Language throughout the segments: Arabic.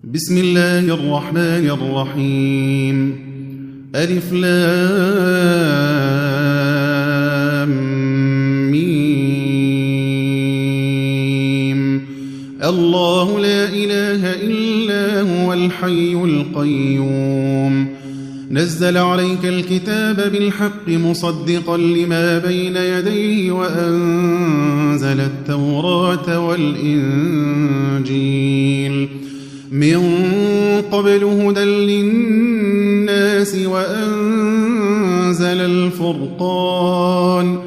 بسم الله الرحمن الرحيم ألف لام ميم الله لا إله إلا هو الحي القيوم نزل عليك الكتاب بالحق مصدقا لما بين يديه وأنزل التوراة والإنجيل من قبل هدى للناس وأنزل الفرقان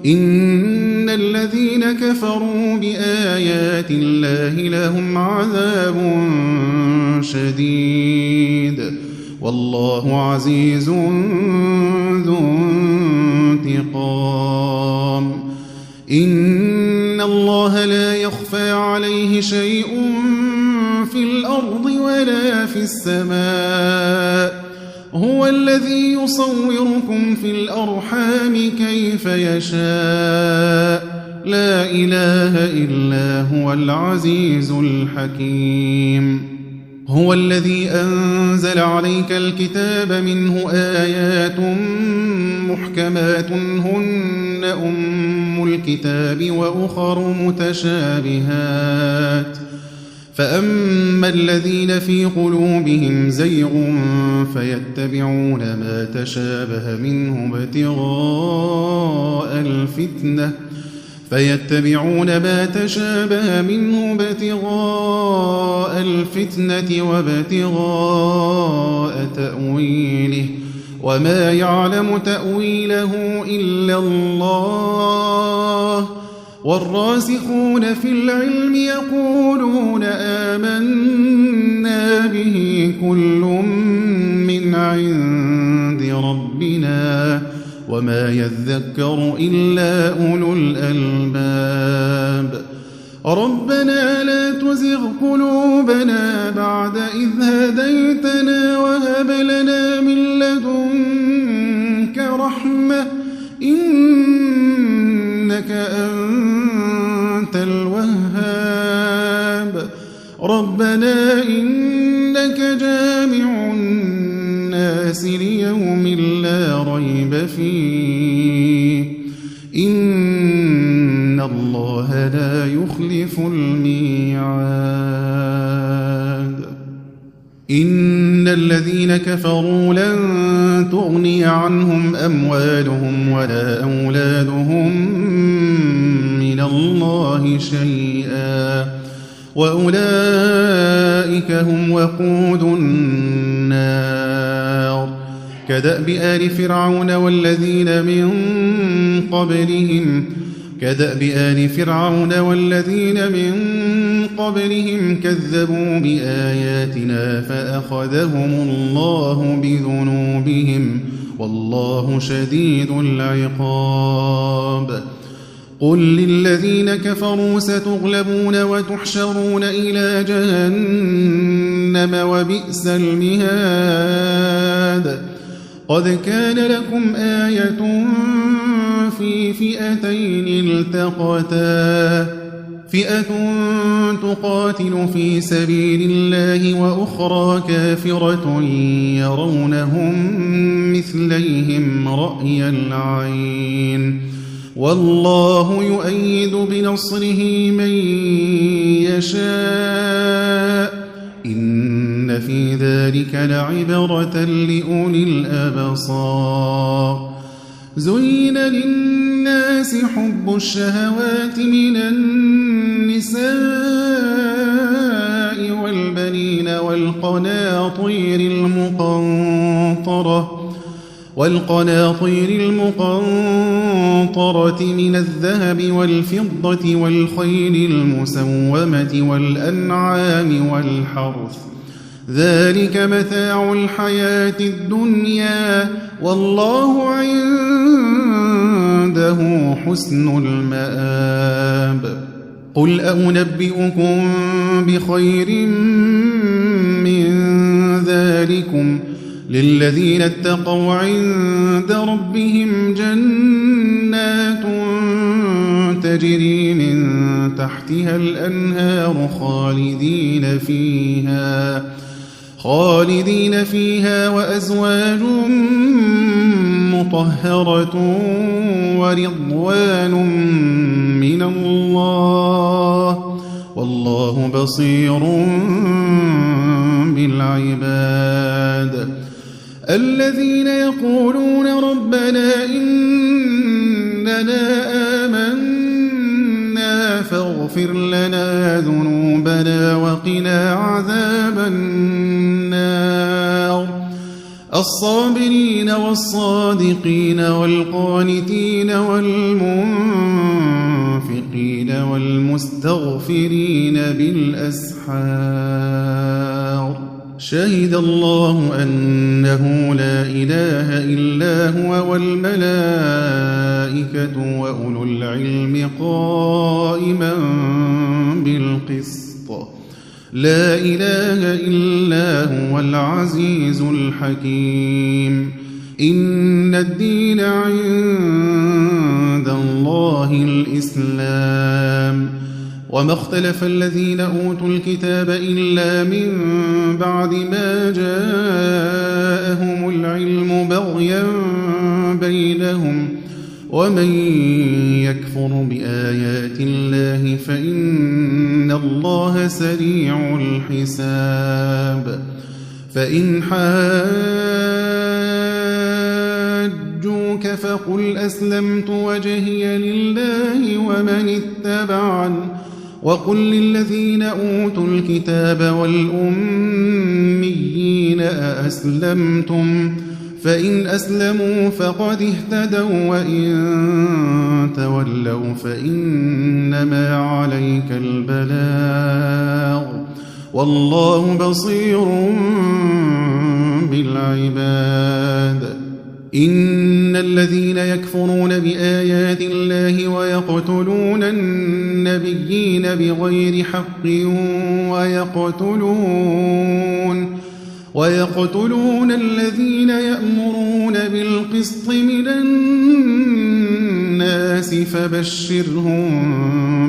إن الذين كفروا بآيات الله لهم عذاب شديد والله عزيز ذو انتقام إن الله لا يخفى عليه شيء في الأرض ولا في السماء هو الذي يصوركم في الأرحام كيف يشاء لا إله إلا هو العزيز الحكيم هو الذي أنزل عليك الكتاب منه آيات محكمات هن أم الكتاب وأخر متشابهات فأما الذين في قلوبهم زيغ فيتبعون ما تشابه منه ابتغاء الفتنة وابتغاء تأويله وما يعلم تأويله إلا الله والراسخون في العلم يقولون آمنا به كل من عند ربنا وما يذكر إلا أولو الألباب ربنا لا تزغ قلوبنا بعد إذ هديتنا وهب لنا من لدنك رحمة إنك أنت الوهاب ربنا إنك جامع الناس ليوم لا ريب فيه إن الله لا يخلف الميعاد إن الذين كفروا لن تغني عنهم أموالهم ولا أولادهم من الله شيئا وأولئك هم وقود النار كدأب آل فرعون والذين من قبلهم كذبوا بآياتنا فأخذهم الله بذنوبهم والله شديد العقاب قل للذين كفروا ستغلبون وتحشرون إلى جهنم وبئس المهاد قد كان لكم آية في فئتين التقتا فئة تقاتل في سبيل الله وأخرى كافرة يرونهم مثليهم رأي العين والله يؤيد بنصره من يشاء إن في ذلك لعبرة لأولي الأبصار زين للناس حب الشهوات من النساء والبنين والقناطير المقنطرة من الذهب والفضة والخيل المسومة والأنعام والحرث ذلك متاع الحياة الدنيا والله عنده حسن المآب قل أنبئكم بخير من ذلكم للذين اتقوا عند ربهم جنات تجري من تحتها الأنهار خالدين فيها وأزواج مطهرة ورضوان من الله والله بصير بالعباد الذين يقولون ربنا إننا آمنا فاغفر لنا ذنوبنا وقنا عذاب النار الصابرين والصادقين والقانتين والمنفقين والمستغفرين بالأسحار شهد الله أنه لا إله إلا هو والملائكة وأولو العلم قائما بالقسط لا إله إلا هو العزيز الحكيم إن الدين عند الله الإسلام وما اختلف الذين أوتوا الكتاب إلا من بعد ما جاءهم العلم بغيا بينهم ومن يكفر بآيات الله فإن الله سريع الحساب فإن حاجوك فقل أسلمت وجهي لله ومن اتبعني وقل للذين أوتوا الكتاب والأميين أأسلمتم فإن أسلموا فقد اهتدوا وإن تولوا فإنما عليك البلاغ والله بصير بالعباد إن الذين يكفرون بآيات الله ويقتلون النبيين بغير حق ويقتلون الذين يأمرون بالقسط من الناس فبشرهم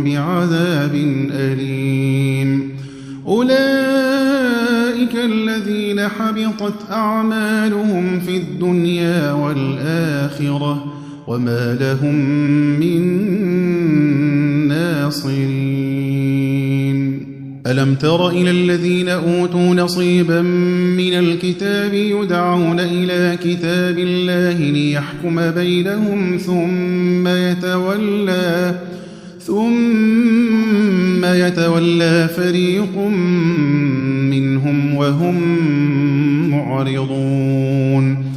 بعذاب أليم أولئك الذين حبطت أعمالهم في الدنيا والآخرة وما لهم من ناصرين ألم تر إلى الذين أوتوا نصيبا من الكتاب يدعون إلى كتاب الله ليحكم بينهم ثم يتولى فريق منهم وهم معرضون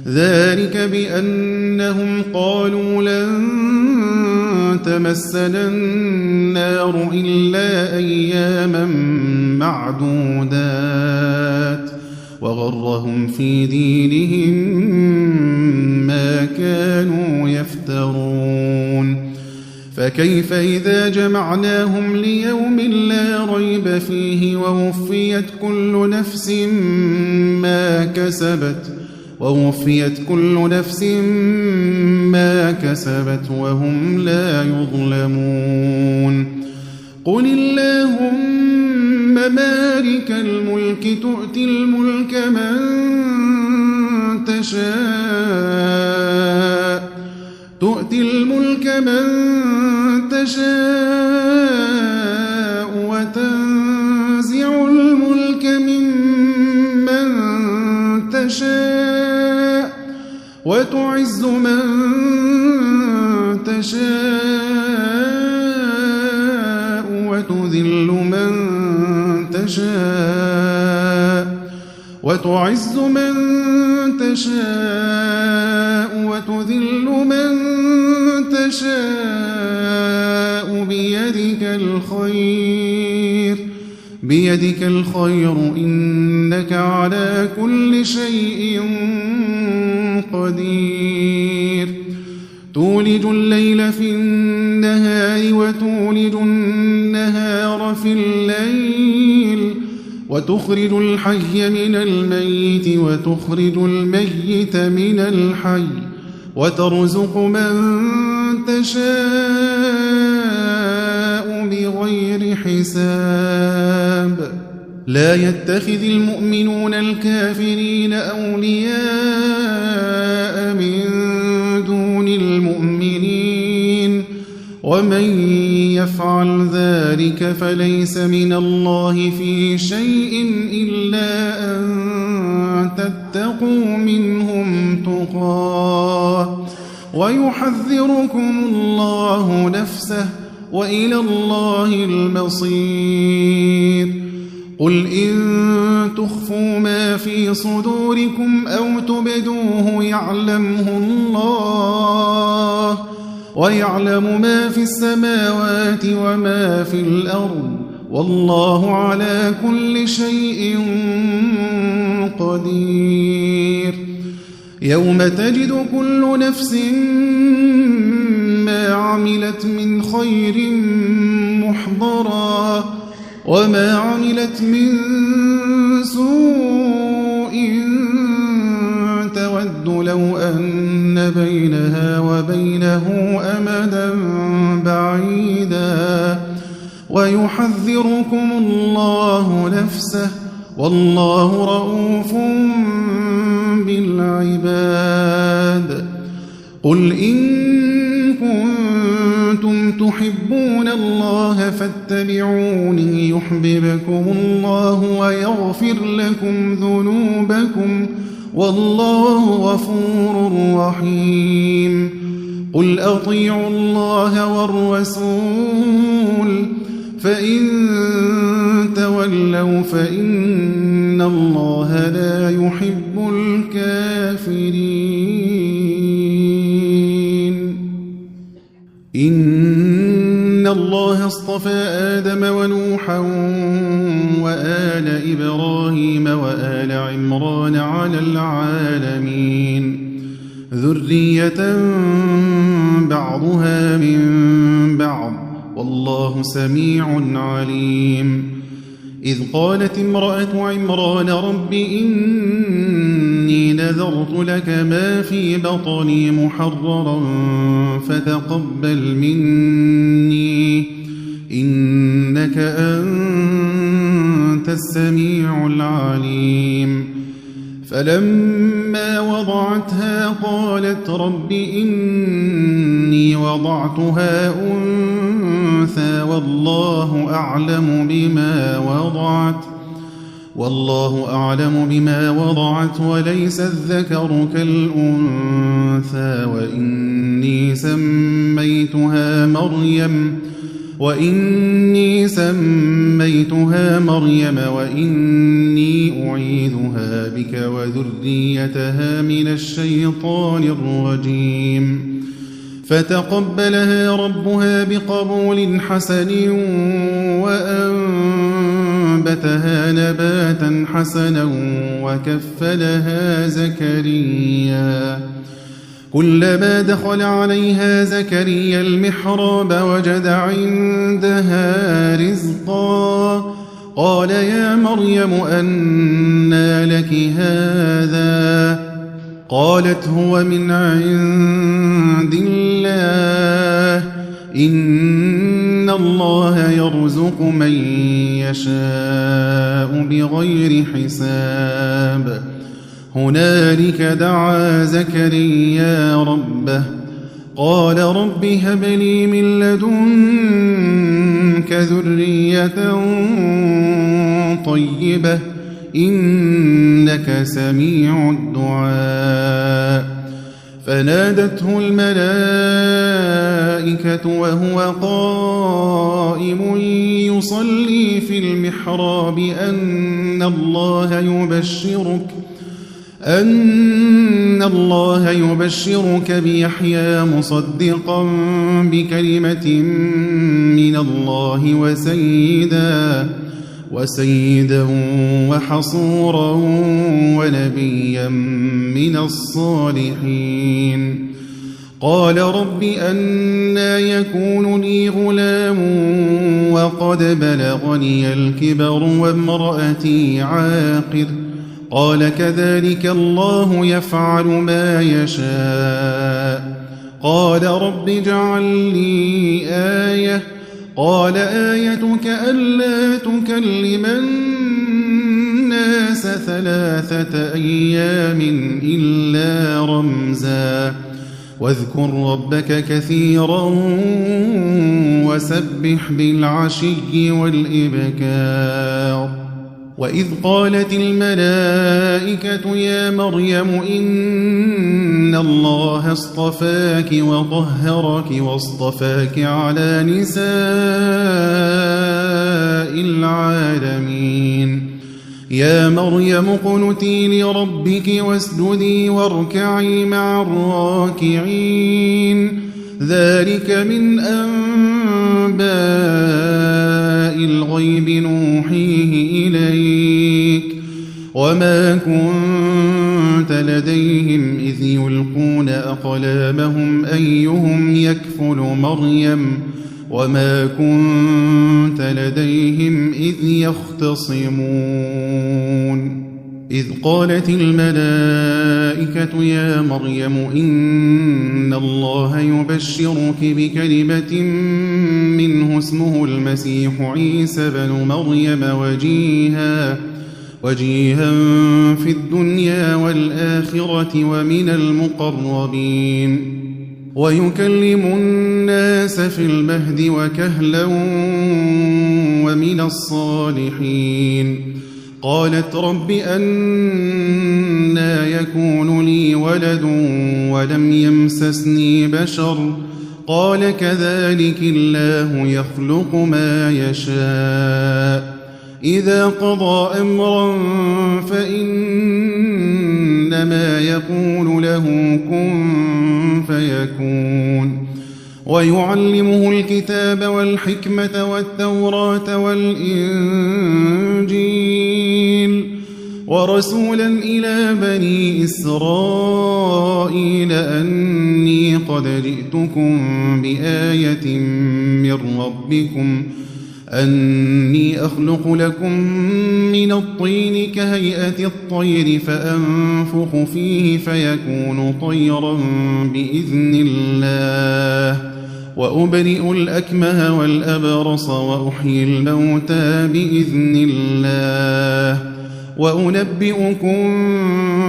ذلك بأنهم قالوا لن تمسنا النار إلا أياما معدودات وغرهم في دينهم ما كانوا يفترون فكيف إذا جمعناهم ليوم لا ريب فيه ووفيت كل نفس ما كسبت وهم لا يظلمون قل اللهم مالك الملك تؤتي الملك من تشاء وتنزع الملك ممن تشاء وتعز من تشاء وتذل من تشاء وتذل من تشاء بيدك الخير إنك على كل شيء قدير تولج الليل في النهار وتولج النهار في الليل وتخرج الحي من الميت وتخرج الميت من الحي وترزق من تشاء بغير حساب لا يتخذ المؤمنون الكافرين أولياء من دون المؤمنين ومن يفعل ذلك فليس من الله في شيء إلا أن تتقوا منهم تقاه ويحذركم الله نفسه وإلى الله المصير قل إن تخفوا ما في صدوركم أو تبدوه يعلمه الله ويعلم ما في السماوات وما في الأرض والله على كل شيء قدير يوم تجد كل نفس ما عملت من خير محضرا وما عملت من سوء تود لو أن بينها وبينه أمدا بعيدا ويحذركم الله نفسه والله رؤوف بالعباد قل إن كنتم تحبون الله فاتبعوني يحببكم الله ويغفر لكم ذنوبكم والله غفور رحيم قل أطيعوا الله والرسول فإن تولوا فإن الله لا يحب الكافرين إن الله اصطفى آدم ونوحا وآل إبراهيم وآل عمران على العالمين ذرية بعضها من بعض والله سميع عليم إذ قالت امرأة عمران رب إني نذرت لك ما في بطني محررا فتقبل مني إنك أنت السميع العليم فلما وضعتها قالت رب إني وضعتها أنثى والله أعلم بما وضعت وليس الذكر كالأنثى وإني سميتها مريم وإني أعيذها بك وذريتها من الشيطان الرجيم فتقبلها ربها بقبول حسن وأنبتها نباتا حسنا وكفلها زكريا كلما دخل عليها زكريا المحراب وجد عندها رزقا قال يا مريم أنى لك هذا قالت هو من عند الله إن الله يرزق من يشاء بغير حساب هنالك دعا زكريا ربه قال رب هب لي من لدنك ذرية طيبة إنك سميع الدعاء فنادته الملائكة وهو قائم يصلي في المحراب أن الله يبشرك بيحيى مصدقا بكلمة من الله وسيدا وحصورا ونبيا من الصالحين قال رب أنى يكون لي غلام وقد بلغني الكبر وامرأتي عاقر قال كذلك الله يفعل ما يشاء قال رب اجعل لي آية قال آيتك ألا تكلم الناس 3 أيام إلا رمزا واذكر ربك كثيرا وسبح بالعشي والإبكار وإذ قالت الملائكة يا مريم إن الله اصطفاك وطهرك واصطفاك على نساء العالمين يا مريم اقنتي لربك واسجدي واركعي مع الراكعين ذلك من أنباء الغيب نوحيه إليك وما كنت لديهم إذ يلقون أقلامهم أيهم يكفل مريم وما كنت لديهم إذ يختصمون إذ قالت الملائكة يا مريم إن الله يبشرك بكلمة منه اسمه المسيح عيسى بن مريم وجيها في الدنيا والآخرة ومن المقربين ويكلم الناس في المهد وكهلا ومن الصالحين قالت رب أنى يكون لي ولد ولم يمسسني بشر قال كذلك الله يخلق ما يشاء إذا قضى أمرا فإنما يقول له كن فيكون ويعلمه الكتاب والحكمة والتوراة والإنجيل ورسولا إلى بني إسرائيل أني قد جئتكم بآية من ربكم أني أخلق لكم من الطين كهيئة الطير فأنفخ فيه فيكون طيرا بإذن الله وأبرئ الأكمه والأبرص وأحيي الموتى بإذن الله وأنبئكم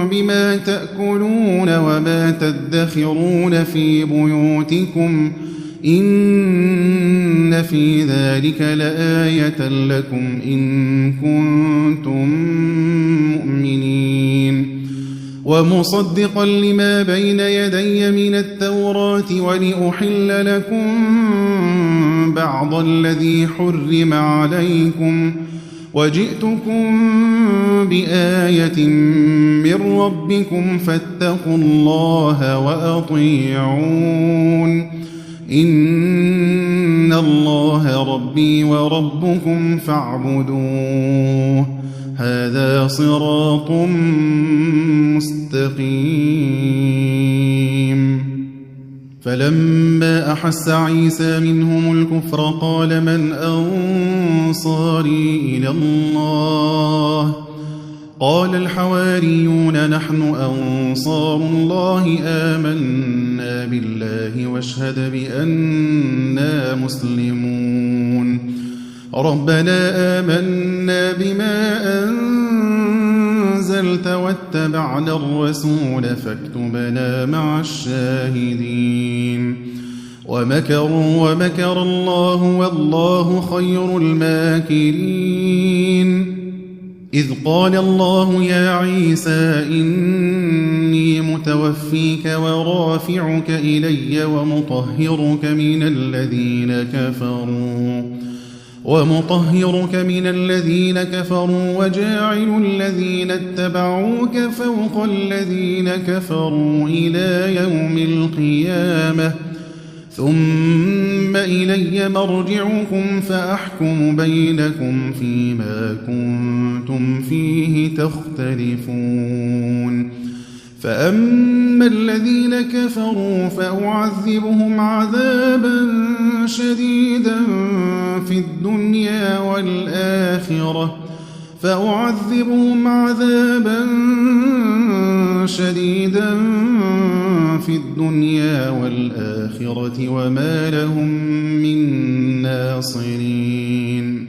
بما تأكلون وما تدخرون في بيوتكم إن في ذلك لآية لكم إن كنتم مؤمنين ومصدقا لما بين يدي من التوراة ولأحل لكم بعض الذي حرم عليكم وجئتكم بآية من ربكم فاتقوا الله وأطيعون إن الله ربي وربكم فاعبدوه هذا صراط مستقيم فلما أحس عيسى منهم الكفر قال من أنصاري إلى الله قال الحواريون نحن أنصار الله آمنا بالله واشهد بأننا مسلمون ربنا آمنا بما أنزلت واتبعنا الرسول فاكتبنا مع الشاهدين ومكروا ومكر الله والله خير الماكرين إذ قال الله يا عيسى إني متوفيك ورافعك إلي ومطهرك من الذين كفروا وجاعل الذين اتبعوك فوق الذين كفروا إلى يوم القيامة ثم إلي مرجعكم فأحكم بينكم فيما كنتم فيه تختلفون فأما الذين كفروا فأعذبهم عذابا شديدا في الدنيا والآخرة في الدنيا والآخرة وما لهم من ناصرين.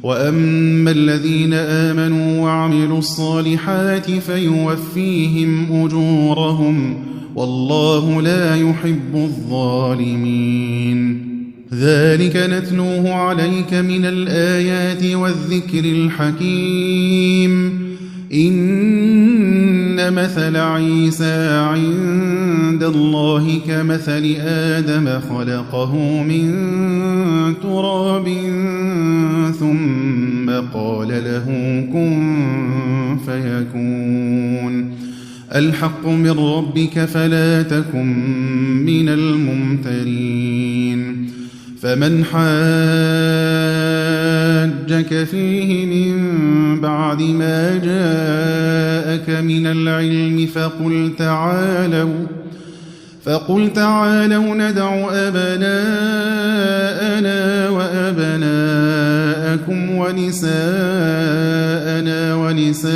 وأما الذين آمنوا وعملوا الصالحات فيوفيهم أجورهم والله لا يحب الظالمين. ذلك نتلوه عليك من الآيات والذكر الحكيم. إن مثل عيسى عند الله كمثل آدم خلقه من تراب ثم قال له كن فيكون. الحق من ربك فلا تكن من الممترين. فمن حاجك فيه من بعد ما جاءك من العلم فقل تعالوا ندع أبناءنا وأبناءكم ونساءنا ونساءكم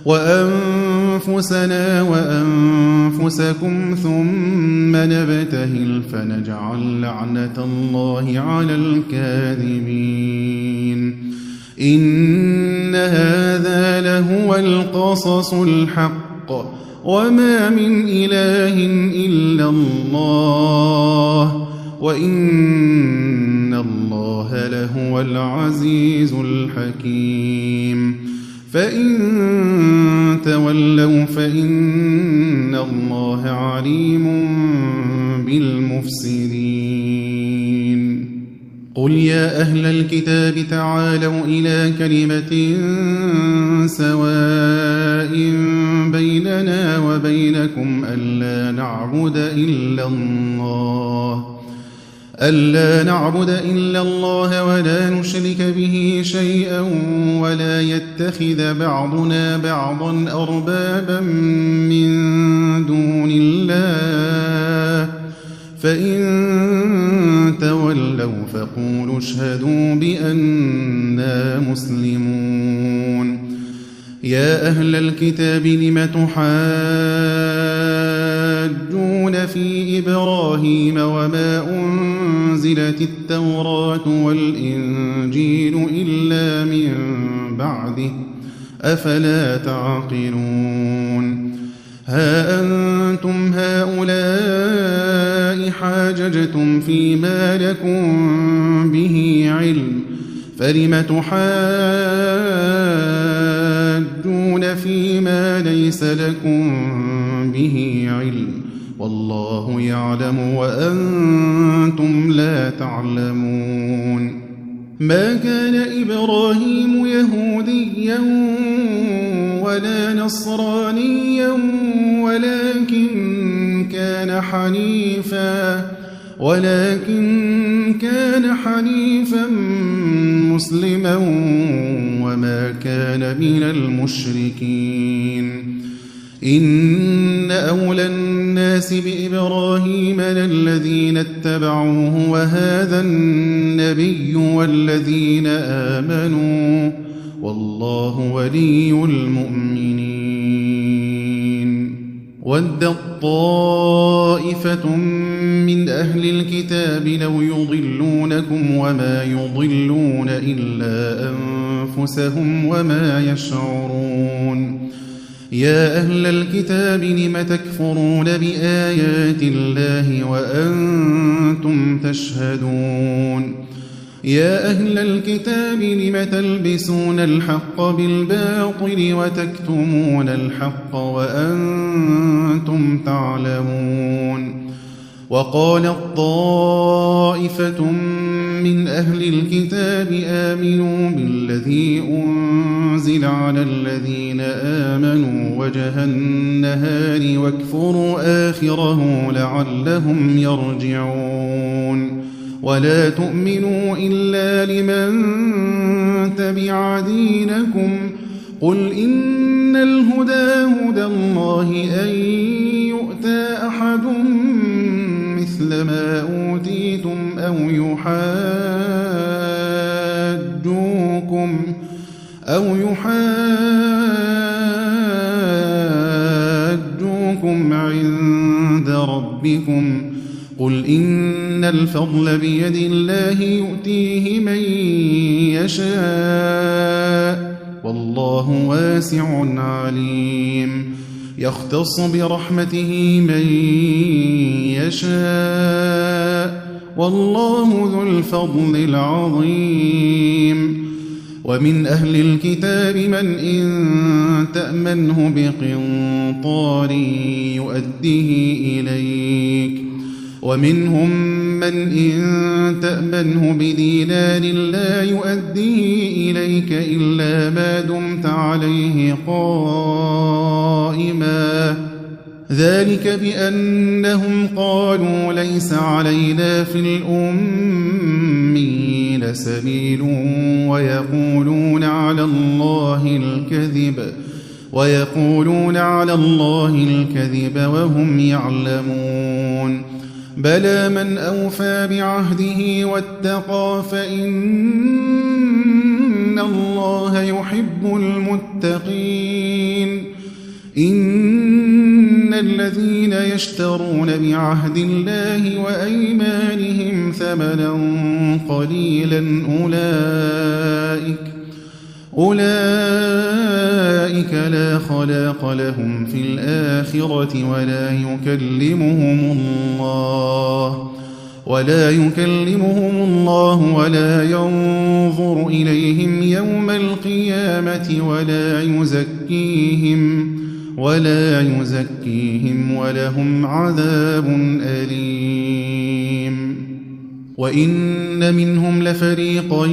وأنفسنا وأنفسكم ثم نبتهل فنجعل لعنة الله على الكاذبين. إن هذا لهو القصص الحق وما من إله إلا الله وإن الله لهو العزيز الحكيم. فإن تولوا فإن الله عليم بالمفسدين. قل يا أهل الكتاب تعالوا إلى كلمة سواء بيننا وبينكم ألا نعبد إلا الله ولا نشرك به شيئا ولا يتخذ بعضنا بعضا أربابا من دون الله. فإن تولوا فقولوا اشهدوا بأننا مسلمون. يا أهل الكتاب لم تحاجون في إبراهيم وما أنزلت التوراة والإنجيل إلا من بعده أفلا تعقلون. ها أنتم هؤلاء حاججتم فيما لكم به علم فلم تحاجون فيما ليس لكم به علم والله يعلم وأنتم لا تعلمون. ما كان إبراهيم يهوديا ولا نصرانيا ولكن كان حنيفا مسلما وما كان من المشركين. إن أولى الناس بإبراهيم للذين اتبعوه وهذا النبي والذين آمنوا والله ولي المؤمنين. ودت طائفة من أهل الكتاب لو يضلونكم وما يضلون إلا أنفسهم وما يشعرون. يا أهل الكتاب لم تكفرون بآيات الله وأنتم تشهدون. يا أهل الكتاب لم تلبسون الحق بالباطل وتكتمون الحق وأنتم تعلمون. وقالت طائفة من أهل الكتاب آمنوا بالذي أنزل على الذين آمنوا وجه النهار واكفروا آخره لعلهم يرجعون. ولا تؤمنوا إلا لمن تبع دينكم قل إن الهدى هدى الله أن يؤتى أحد مثل ما أوتيتم أو يحاجوكم ربكم قل إن الفضل بيد الله يؤتيه من يشاء والله واسع عليم يختص برحمته من يشاء والله ذو الفضل العظيم ومن أهل الكتاب من إن تأمنه بقنطار يؤديه إليك ومنهم من إن تأمنه بدينار لا يؤديه إليك إلا ما دمت عليه قائما ذلك بأنهم قالوا ليس علينا في الأمين سبيل ويقولون على الله الكذب وهم يعلمون بلى من أوفى بعهده واتقى فإن الله يحب المتقين إن الذين يشترون بعهد الله وأيمانهم ثمنا قليلا أولئك لا خلاق لهم في الآخرة ولا يكلمهم الله ولا ينظر إليهم يوم القيامة ولا يزكيهم ولهم عذاب أليم وإن منهم لفريقا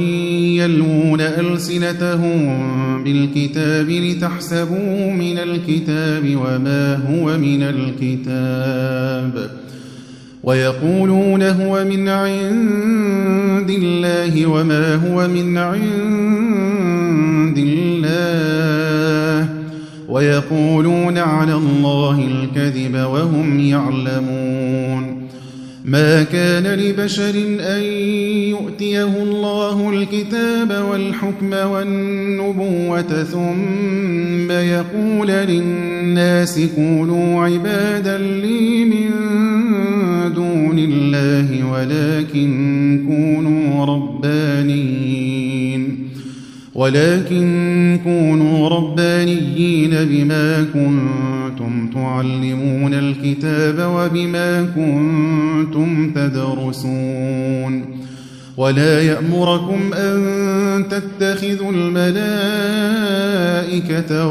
يلوون ألسنتهم بالكتاب لتحسبوه من الكتاب وما هو من الكتاب ويقولون هو من عند الله وما هو من عند الله ويقولون على الله الكذب وهم يعلمون ما كان لبشر أن يؤتيه الله الكتاب والحكم والنبوة ثم يقول للناس كونوا عبادا لي من دون الله ولكن كونوا ربانيين بما كنتم تعلمون الكتاب وبما كنتم تدرسون ولا يأمركم أن تتخذوا الملائكة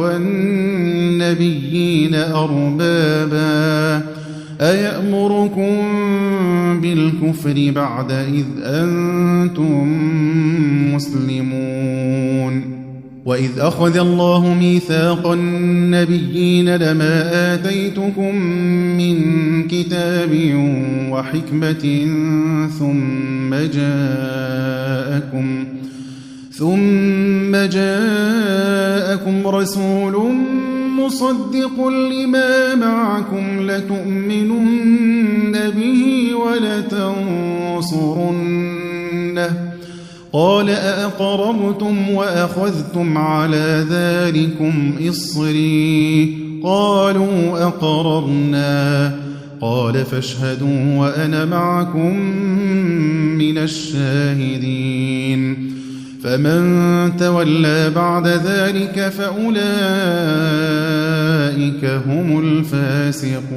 والنبيين أربابا أيأمركم بالكفر بعد إذ أنتم مسلمون وإذ أخذ الله ميثاق النبيين لما آتيتكم من كتاب وحكمة ثم جاءكم رسول مصدق لما معكم لتؤمنن به ولتنصرنه قال أأقررتم وأخذتم على ذلكم إصري قالوا أقررنا قال فاشهدوا وأنا معكم من الشاهدين فمن تولى بعد ذلك فأولئك هم الفاسقون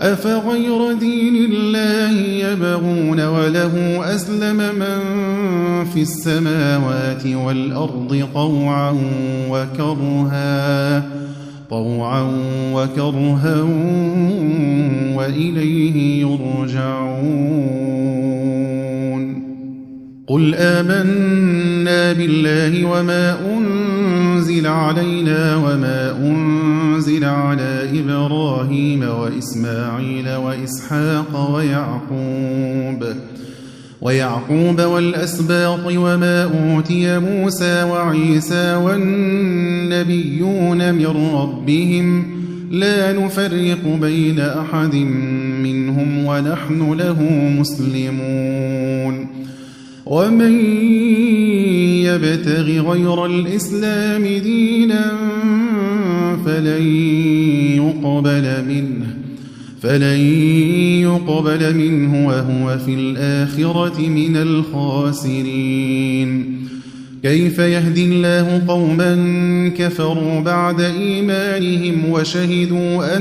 أفغير دين الله يبغون وله أسلم من في السماوات والأرض طوعا وكرها وإليه يرجعون قل آمنا بالله وما أنزل علينا وما أنزل على إبراهيم وإسماعيل وإسحاق ويعقوب والأسباط وما أوتي موسى وعيسى والنبيون من ربهم لا نفرق بين أحد منهم ونحن له مسلمون ومن يبتغ غير الإسلام دينا فلن فلن يقبل منه وهو في الآخرة من الخاسرين. كيف يهدي الله قوما كفروا بعد إيمانهم وشهدوا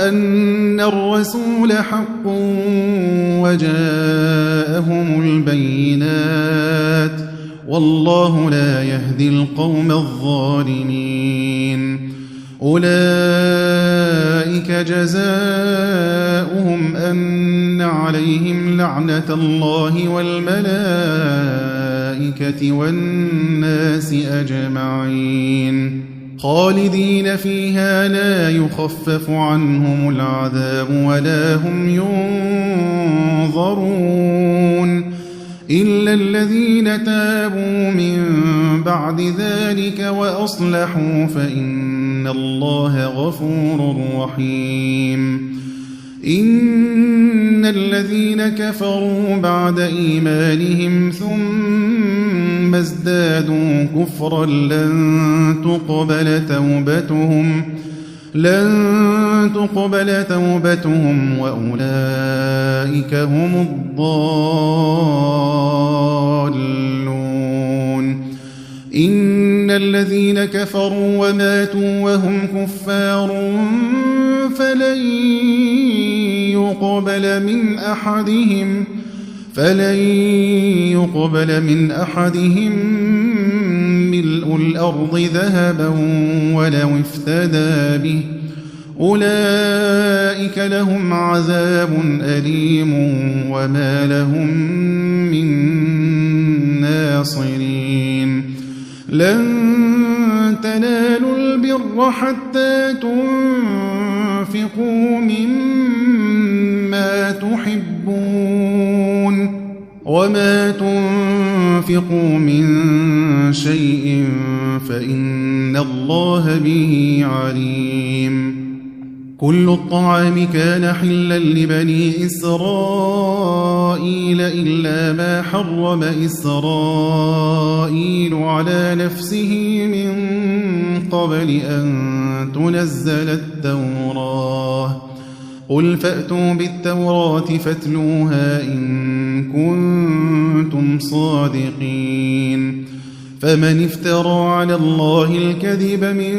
أن الرسول حق وجاءهم البينات والله لا يهدي القوم الظالمين. أولئك جزاؤهم أن عليهم لعنة الله والملائكة والناس أجمعين خالدين فيها لا يخفف عنهم العذاب ولا هم ينظرون إلا الذين تابوا من بعد ذلك وأصلحوا فإن الله غفور رحيم. إن الذين كفروا بعد إيمانهم ثم ازدادوا كفرا لن تقبل توبتهم وأولئك هم الضالون. إن الذين كفروا وماتوا وهم كفار فلن يقبل من أحدهم ملء الأرض ذهبا ولو افتدى به أولئك لهم عذاب أليم وما لهم من ناصرين. لن تنالوا البر حتى تنفقوا مما تحبون وما تنفقوا من شيء فإن الله به عليم. كل الطعام كان حلا لبني إسرائيل إلا ما حرم إسرائيل على نفسه من قبل أن تنزل التوراة. قل فأتوا بالتوراة فاتلوها إن كنتم صادقين. فمن افترى على الله الكذب من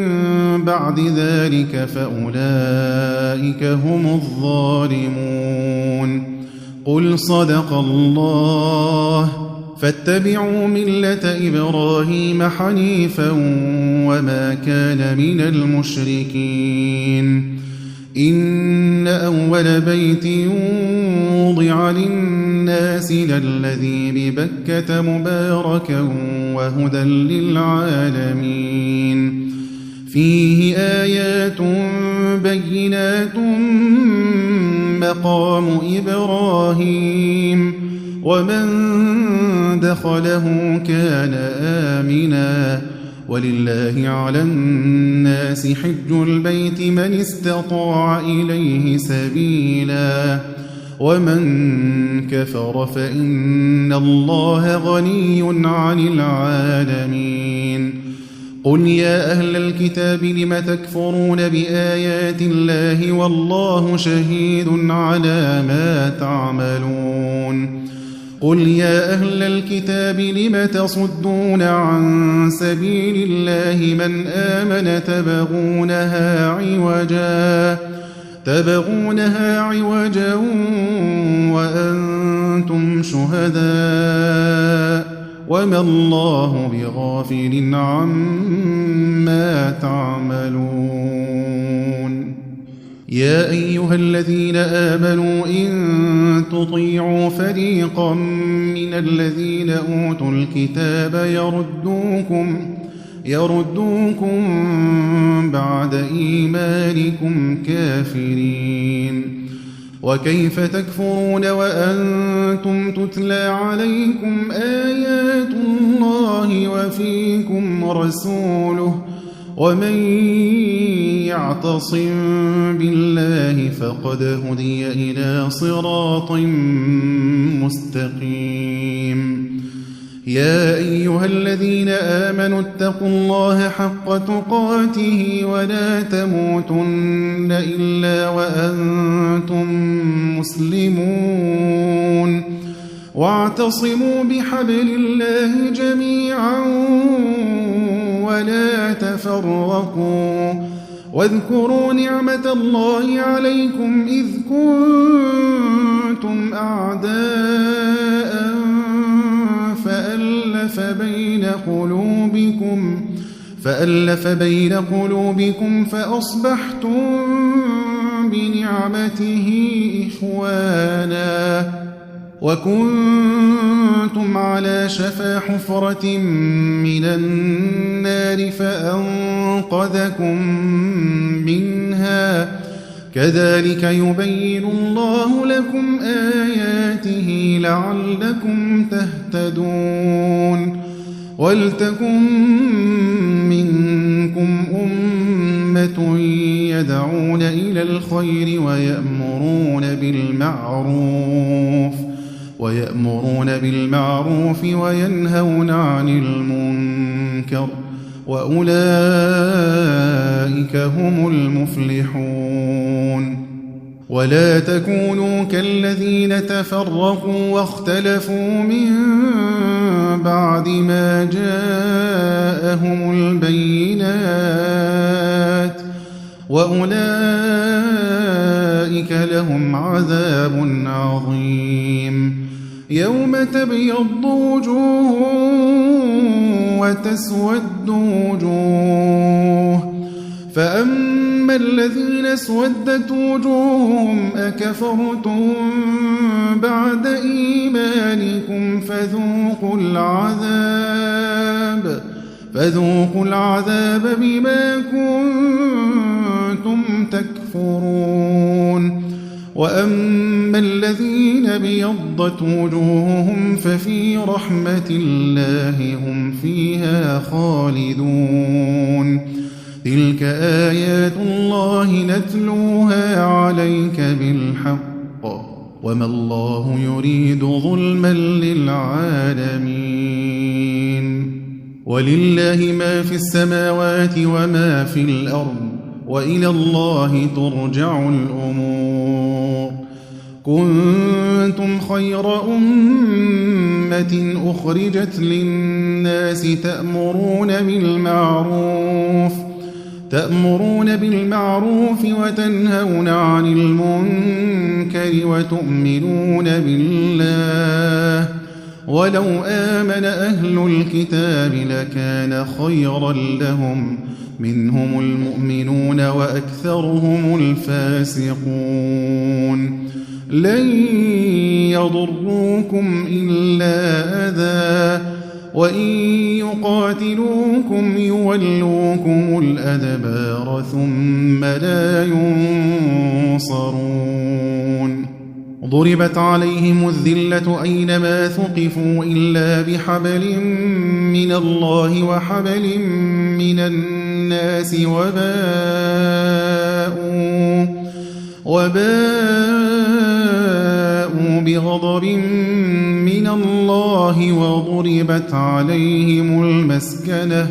بعد ذلك فأولئك هم الظالمون. قل صدق الله فاتبعوا ملة إبراهيم حنيفا وما كان من المشركين. إن أول بيت وضع للناس للذي ببكة مباركا وهدى للعالمين فيه آيات بينات مقام إبراهيم ومن دخله كان آمنا ولله على الناس حج البيت من استطاع إليه سبيلا ومن كفر فإن الله غني عن العالمين. قل يا أهل الكتاب لم تكفرون بآيات الله والله شهيد على ما تعملون. قل يا أهل الكتاب لم تصدون عن سبيل الله من آمن تبغونها عوجا وأنتم شهداء وما الله بغافل عما تعملون. يا أيها الذين آمنوا إن تطيعوا فريقا من الذين أوتوا الكتاب يردوكم بعد إيمانكم كافرين. وكيف تكفرون وأنتم تتلى عليكم آيات الله وفيكم رسوله ومن يعتصم بالله فقد هدي إلى صراط مستقيم. يا أيها الذين آمنوا اتقوا الله حق تقاته ولا تموتن إلا وأنتم مسلمون واعتصموا بحبل الله جميعا ولا تفرقوا واذكروا نعمة الله عليكم إذ كنتم أعداء فألف بين قلوبكم فأصبحتم بنعمته إخوانا وكنتم على شفا حفرة من النار فأنقذكم منها كذلك يبين الله لكم آياته لعلكم تهتدون ولتكن منكم أمة يدعون إلى الخير ويأمرون بالمعروف وينهون عن المنكر وأولئك هم المفلحون ولا تكونوا كالذين تفرقوا واختلفوا من بعد ما جاءهم البينات وأولئك لهم عذاب عظيم يوم تبيض وجوه وتسود وجوه فأما الذين اسودت وجوههم أكفرتم بعد إيمانكم فذوقوا العذاب بما كنتم تكفرون وأما الذين ابيضت وجوههم ففي رحمة الله هم فيها خالدون تلك آيات الله نتلوها عليك بالحق وما الله يريد ظلما للعالمين ولله ما في السماوات وما في الأرض وإلى الله ترجع الأمور كنتم خير أمة أخرجت للناس تأمرون بالمعروف وتنهون عن المنكر وتؤمنون بالله ولو آمن أهل الكتاب لكان خيرا لهم منهم المؤمنون وأكثرهم الفاسقون لن يضروكم إلا أذى وإن يقاتلوكم يولوكم الأدبار ثم لا ينصرون ضربت عليهم الذلة أينما ثقفوا إلا بحبل من الله وحبل من الناس وباءوا بغضب من الله وضربت عليهم المسكنة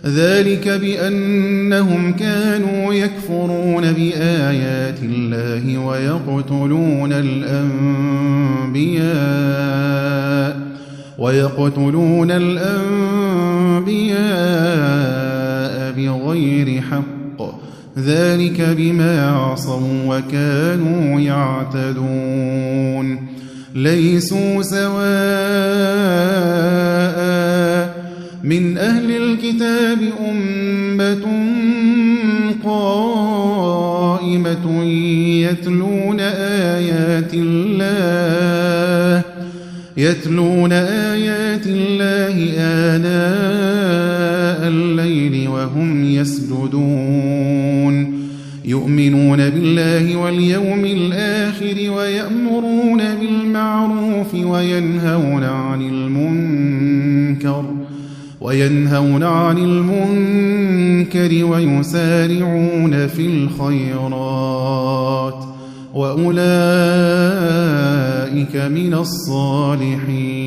ذلك بأنهم كانوا يكفرون بآيات الله ويقتلون الأنبياء بغير حق ذلك بما عصوا وكانوا يعتدون ليسوا سواء من أهل الكتاب أمة قائمة يتلون آيات الله آناء الليل وهم يسجدون يؤمنون بالله واليوم الآخر ويأمرون بالمعروف وينهون عن المنكر ويسارعون في الخيرات وأولئك من الصالحين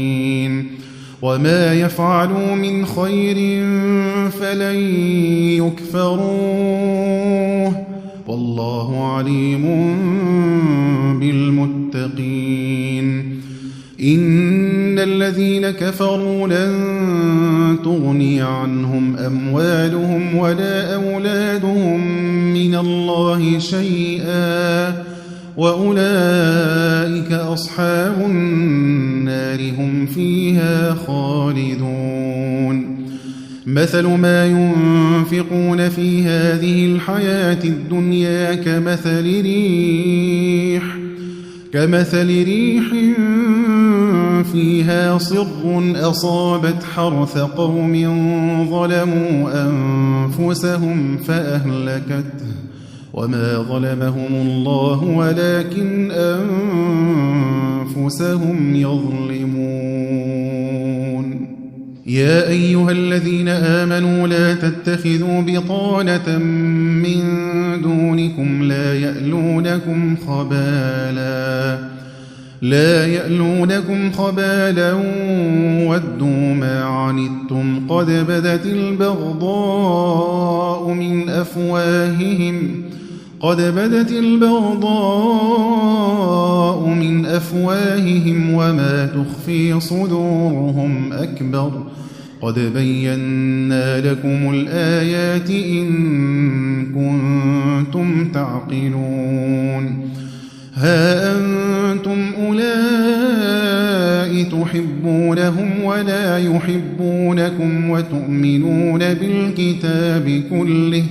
وما يفعلوا من خير فلن يكفروه والله عليم بالمتقين إن الذين كفروا لن تغني عنهم أموالهم ولا أولادهم من الله شيئا وأولئك أصحاب النار هم فيها خالدون مثل ما ينفقون في هذه الحياة الدنيا كمثل ريح فيها صر أصابت حرث قوم ظلموا أنفسهم فأهلكته وما ظلمهم الله ولكن أنفسهم يظلمون يا أيها الذين آمنوا لا تتخذوا بطانة من دونكم لا يألونكم خبالا ودوا ما عنتم قد بدت البغضاء من أفواههم وما تخفي صدورهم أكبر قد بينا لكم الآيات إن كنتم تعقلون ها أنتم أولئك تحبونهم ولا يحبونكم وتؤمنون بالكتاب كله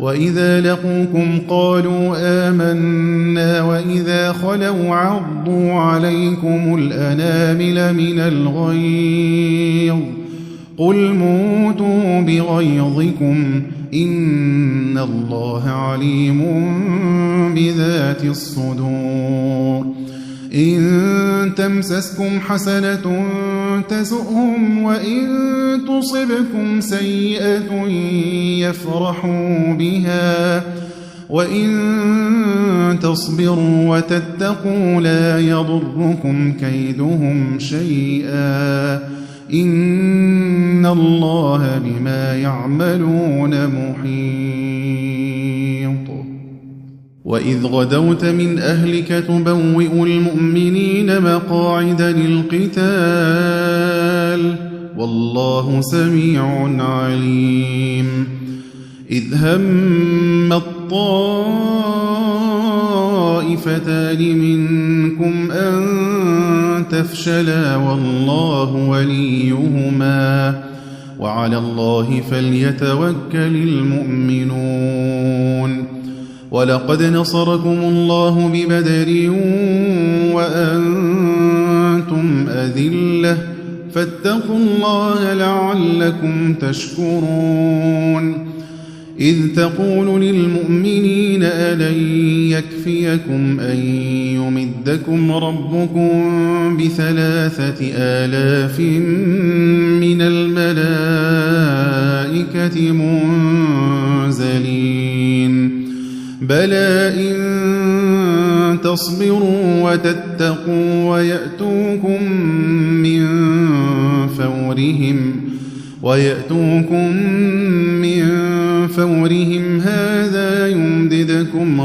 وإذا لقوكم قالوا آمنا وإذا خلوا عضوا عليكم الأنامل من الغيظ قل موتوا بغيظكم إن الله عليم بذات الصدور إن تمسسكم حسنة تسؤهم وإن تصبكم سيئة يفرحوا بها وإن تصبروا وتتقوا لا يضركم كيدهم شيئا إن الله بما يعملون محيط وإذ غدوت من أهلك تبوئ المؤمنين مقاعد للقتال والله سميع عليم إذ هم الطائفتان منكم أن تفشلا والله وليهما وعلى الله فليتوكل المؤمنون ولقد نصركم الله ببدر وأنتم أذلة فاتقوا الله لعلكم تشكرون إذ تقول للمؤمنين ألن يكفيكم أن يمدكم ربكم ب3,000 من الملائكة منزلين بلى إن تصبروا وتتقوا ويأتوكم من فورهم هذا يمددكم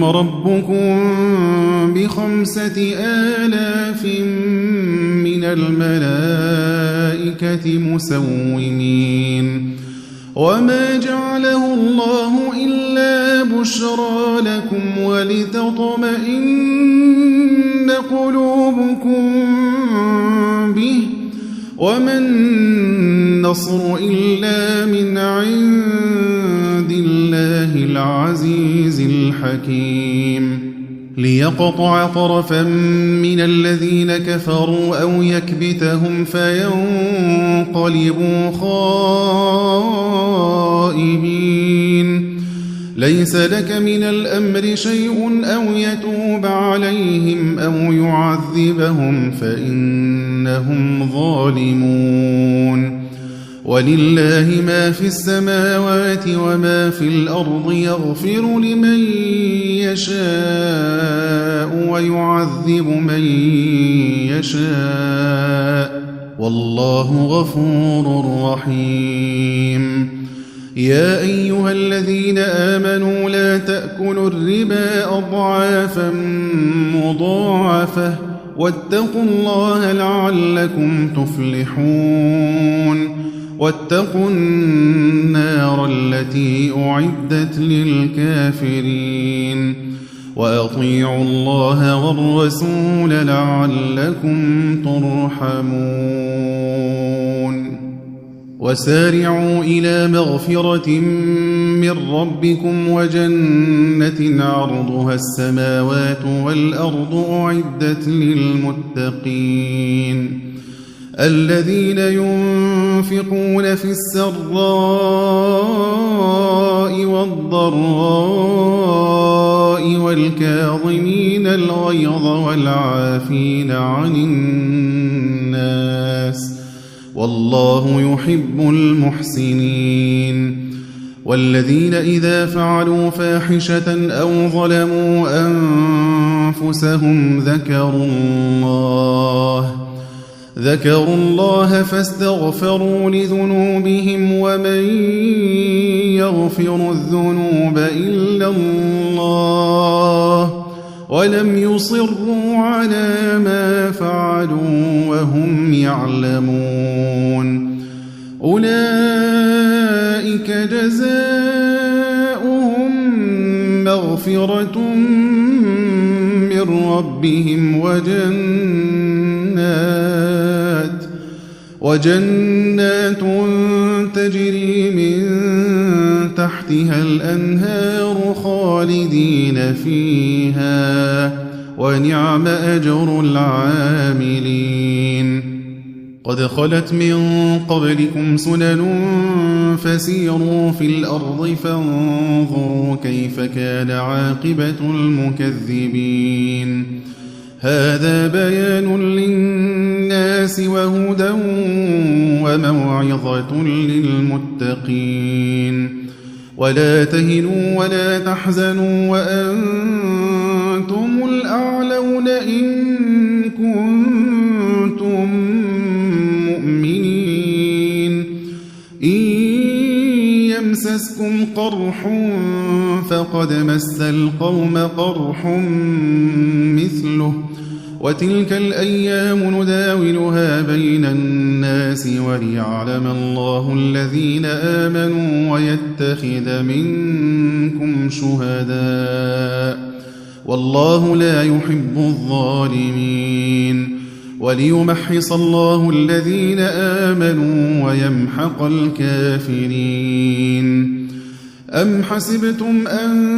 ربكم ب5,000 من الملائكة مسومين وما جعله الله إلا بشرى لكم ولتطمئن قلوبكم به وما النصر إلا من عند الله العزيز الحكيم ليقطع طرفا من الذين كفروا أو يكبتهم فينقلبوا خائبين ليس لك من الأمر شيء أو يتوب عليهم أو يعذبهم فإنهم ظالمون ولله ما في السماوات وما في الأرض يغفر لمن يشاء ويعذب من يشاء والله غفور رحيم يا أيها الذين آمنوا لا تأكلوا الربا أضعافا مضاعفة واتقوا الله لعلكم تفلحون واتقوا النار التي أعدت للكافرين وأطيعوا الله والرسول لعلكم ترحمون وسارعوا إلى مغفرة من ربكم وجنة عرضها السماوات والأرض أعدت للمتقين الذين ينفقون في السراء والضراء والكاظمين الغيظ والعافين عن الناس والله يحب المحسنين والذين إذا فعلوا فاحشة أو ظلموا أنفسهم ذكروا الله فاستغفروا لذنوبهم ومن يغفر الذنوب إلا الله ولم يصروا على ما فعلوا وهم يعلمون أولئك جزاؤهم مغفرة من ربهم وجنات تجري من تحتها الأنهار خالدين فيها ونعم أجر العاملين قد خلت من قبلكم سنن فسيروا في الأرض فانظروا كيف كان عاقبة المكذبين هذا بيان للناس وهدى وموعظة للمتقين ولا تهنوا ولا تحزنوا وأنتم الأعلون إن كنتم مؤمنين إن يمسسكم قرح فقد مس القوم قرح مثله وتلك الأيام نداولها بين الناس وليعلم الله الذين آمنوا ويتخذ منكم شهداء والله لا يحب الظالمين وليمحص الله الذين آمنوا ويمحق الكافرين أم حسبتم أن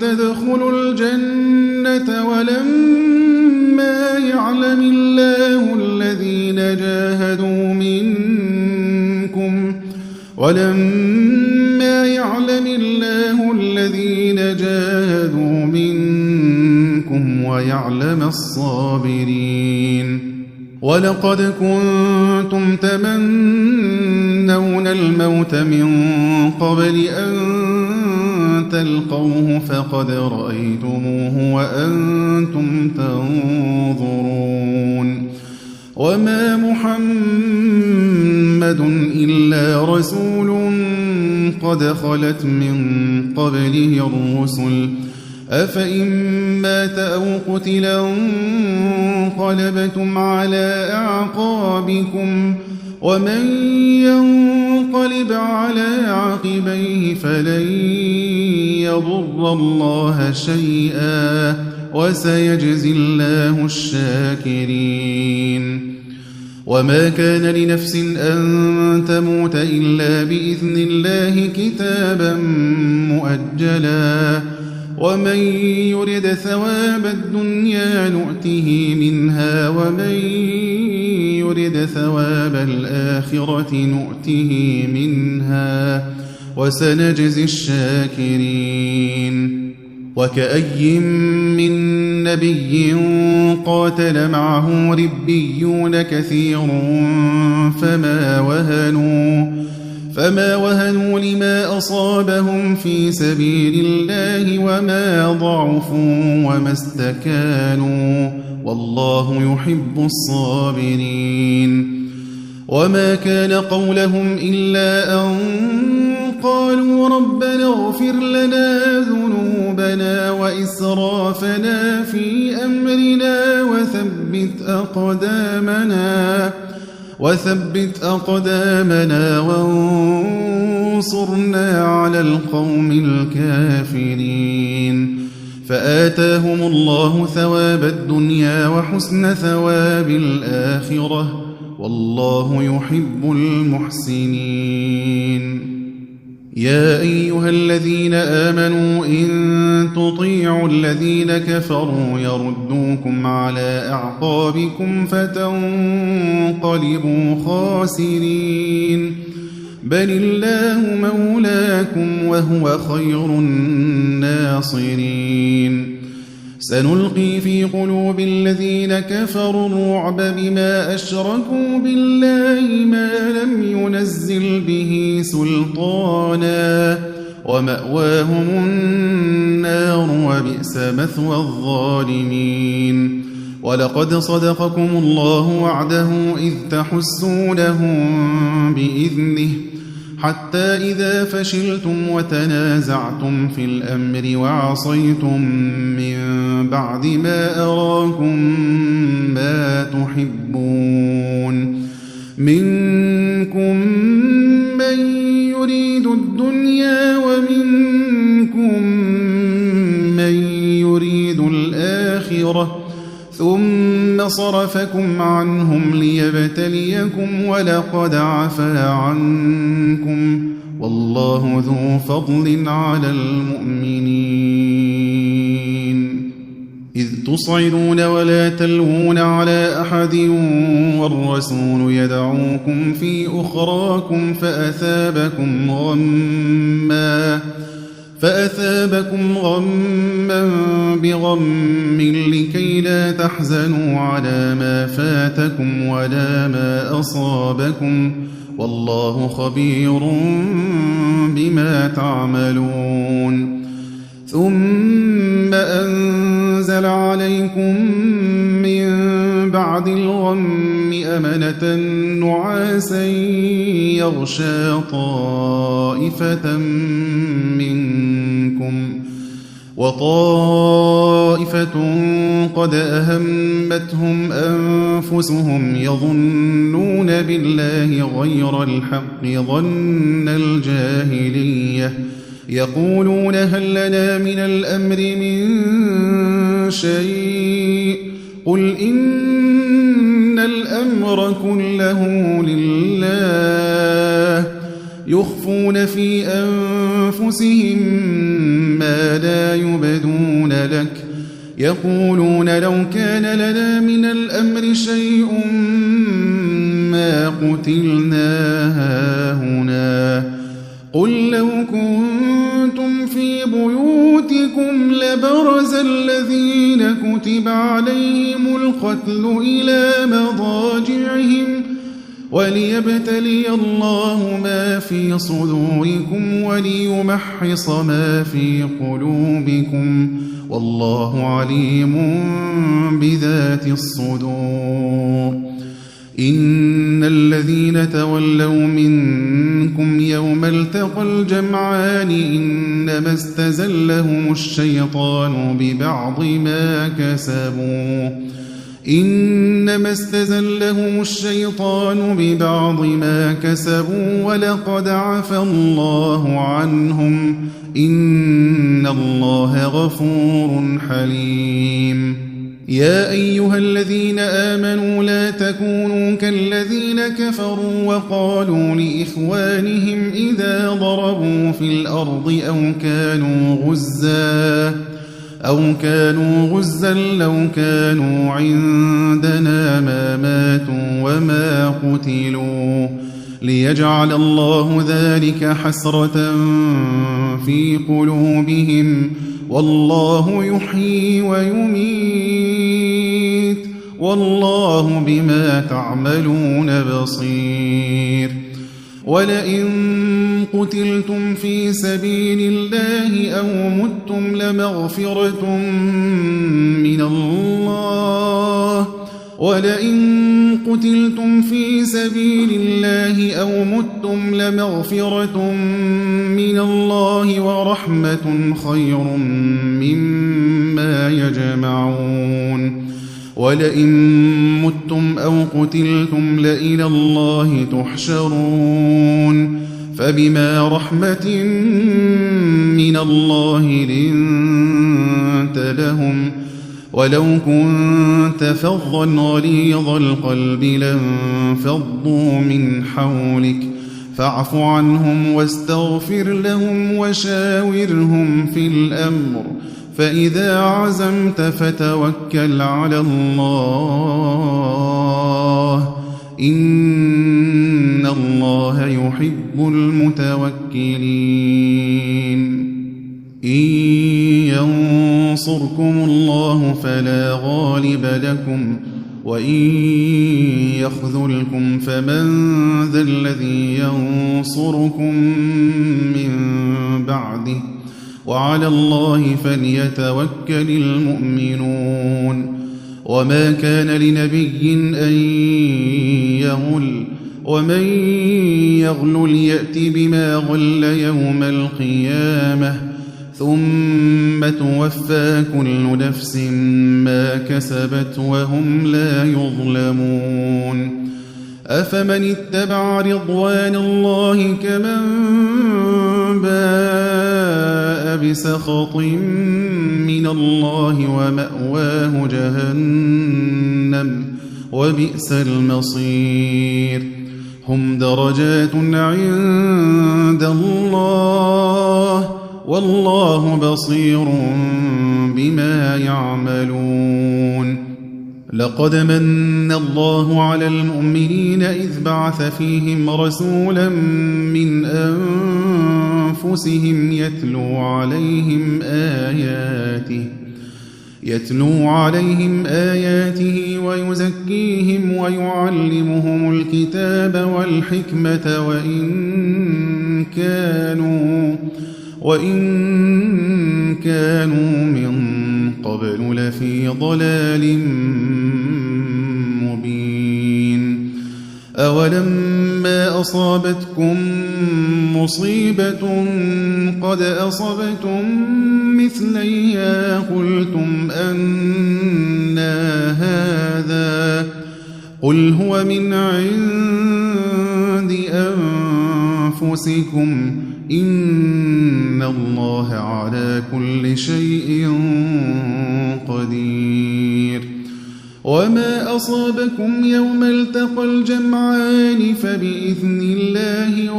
تدخلوا الجنة ولما يعلم الله الذين جاهدوا منكم ويعلم الصابرين ولقد كنتم تمنون الموت من قبل أن تلقوه فقد رأيتموه وأنتم تنظرون وما محمد إلا رسول قد خلت من قبله الرسل أفإن مات أو قتلا انقلبتم على أعقابكم ومن ينقلب على عقبيه فلن يضر الله شيئا وسيجزي الله الشاكرين وما كان لنفس أن تموت إلا بإذن الله كتابا مؤجلا ومن يرد ثواب الدنيا نؤته منها ومن يرد ثواب الآخرة نؤته منها وسنجزي الشاكرين وكأي من نبي قاتل معه ربيون كثير فما وهنوا لما أصابهم في سبيل الله وما ضعفوا وما استكانوا والله يحب الصابرين وما كان قولهم إلا أن قالوا ربنا اغفر لنا ذنوبنا وإسرافنا في أمرنا وثبت أقدامنا وانصرنا على القوم الكافرين فآتاهم الله ثواب الدنيا وحسن ثواب الآخرة والله يحب المحسنين يا أيها الذين آمنوا إن تطيعوا الذين كفروا يردوكم على أعقابكم فتنقلبوا خاسرين بل الله مولاكم وهو خير الناصرين سنلقي في قلوب الذين كفروا الرعب بما أشركوا بالله ما لم ينزل به سلطانا ومأواهم النار وبئس مثوى الظالمين ولقد صدقكم الله وعده إذ تحسونهم بإذنه حتى إذا فشلتم وتنازعتم في الأمر وعصيتم من بعد ما أراكم ما تحبون منكم من يريد الدنيا ومنكم من يريد الآخرة ثم صرفكم عنهم ليبتليكم ولقد عفا عنكم والله ذو فضل على المؤمنين إذ تصعدون ولا تلوون على أحد والرسول يدعوكم في أخراكم فأثابكم غما بغم لكي لا تحزنوا على ما فاتكم ولا ما أصابكم والله خبير بما تعملون ثم أنزل عليكم من بعد الغم أمنة نعاسا يغشى طائفة منكم وطائفة قد أهمتهم أنفسهم يظنون بالله غير الحق ظن الجاهلية يقولون هل لنا من الأمر من شيء قل إن الأمر كله لله يخفون في أنفسهم ما لا يبدون لك يقولون لو كان لنا من الأمر شيء ما قتلنا هاهنا قل لو كنتم في بيوتكم لبرز الذين كتب عليهم القتل إلى مضاجعهم وليبتلي الله ما في صدوركم وليمحص ما في قلوبكم والله عليم بذات الصدور إن الذين تولوا منكم يوم التقى الجمعان إنما استزلهم الشيطان ببعض ما كسبوا ولقد عفى الله عنهم إن الله غفور حليم يا أيها الذين آمنوا لا تكونوا كالذين كفروا وقالوا لإخوانهم إذا ضربوا في الأرض أو كانوا غزا لو كانوا عندنا ما ماتوا وما قتلوا ليجعل الله ذلك حسرة في قلوبهم والله يحيي ويميت والله بما تعملون بصير ولئن قتلتم في سبيل الله أو متم لمغفرة من الله ورحمة خير مما يجمعون ولئن متم أو قتلتم لإلى الله تحشرون فبما رحمة من الله لنت لهم ولو كنت فظا غليظ القلب لانفضوا من حولك فاعف عنهم واستغفر لهم وشاورهم في الأمر فإذا عزمت فتوكل على الله إن الله يحب المتوكلين إن ينصركم الله فلا غالب لكم وإن يخذلكم فمن ذا الذي ينصركم من بعده وعلى الله فليتوكل المؤمنون وما كان لنبي أن يغل ومن يغل يأت بما غل يوم القيامة ثم توفى كل نفس ما كسبت وهم لا يظلمون أفمن اتبع رضوان الله كمن باء بسخط من الله ومأواه جهنم وبئس المصير هم درجات عند الله والله بصير بما يعملون لقد من الله على المؤمنين إذ بعث فيهم رسولا من أنفسهم يتلو عليهم آياته ويزكيهم ويعلمهم الكتاب والحكمة وإن كانوا من قبل لفي ضلال مبين أولما أصابتكم مصيبة قد أصبتم مثليها قلتم أنى هذا قل هو من عند أنفسكم إن الله على كل شيء قدير وما أصابكم يوم التقى الجمعان فبإذن الله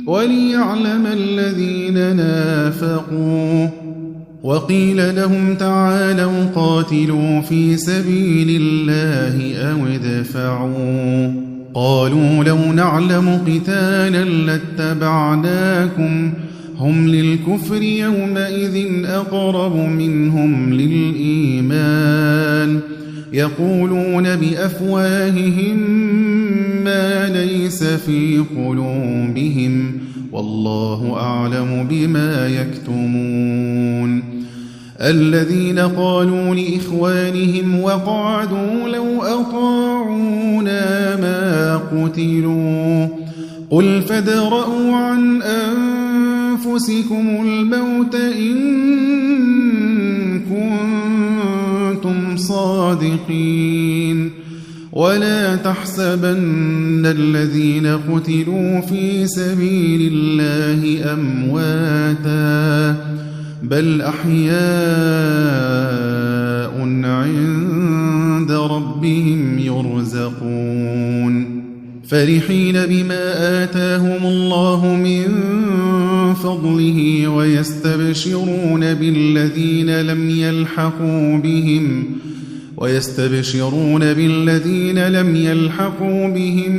وليعلم الذين نافقوا وقيل لهم تعالوا قاتلوا في سبيل الله أو ادفعوا قالوا لو نعلم قتالا لاتبعناكم هم للكفر يومئذ أقرب منهم للإيمان يقولون بأفواههم ما ليس في قلوبهم والله أعلم بما يكتمون الذين قالوا لإخوانهم وقعدوا لو أطاعونا ما قتلوا قل فادرءوا عن أنفسكم الموت إن كنتم صادقين ولا تحسبن الذين قتلوا في سبيل الله أمواتا بل أحياء عند ربهم يرزقون فرحين بما آتاهم الله من فضله ويستبشرون بالذين لم يلحقوا بهم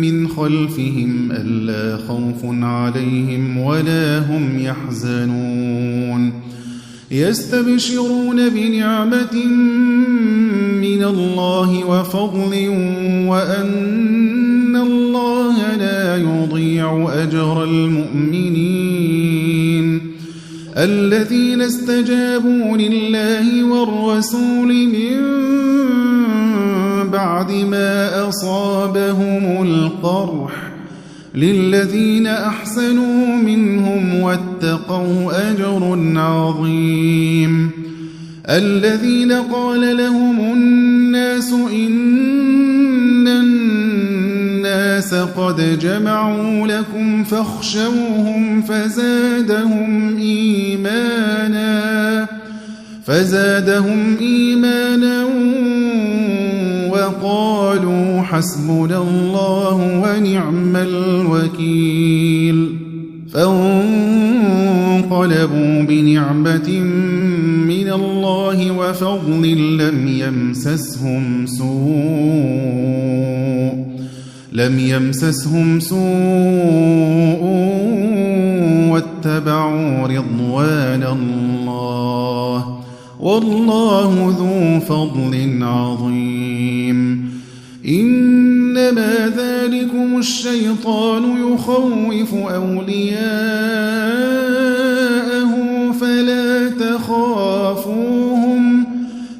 من خلفهم ألا خوف عليهم ولا هم يحزنون يستبشرون بنعمة من الله وفضل وأن الله لا يضيع أجر المؤمنين الذين استجابوا لله والرسول من بعد ما أصابهم القرح للذين أحسنوا منهم واتقوا أجر عظيم الذين قال لهم الناس إن الناس قد جمعوا لكم فاخشوهم فزادهم إيمانا وقالوا حسبنا الله ونعم الوكيل فانقلبوا بنعمة من الله وفضل لم يمسسهم سوء واتبعوا رضوان الله والله ذو فضل عظيم إنما ذلكم الشيطان يخوف أولياءه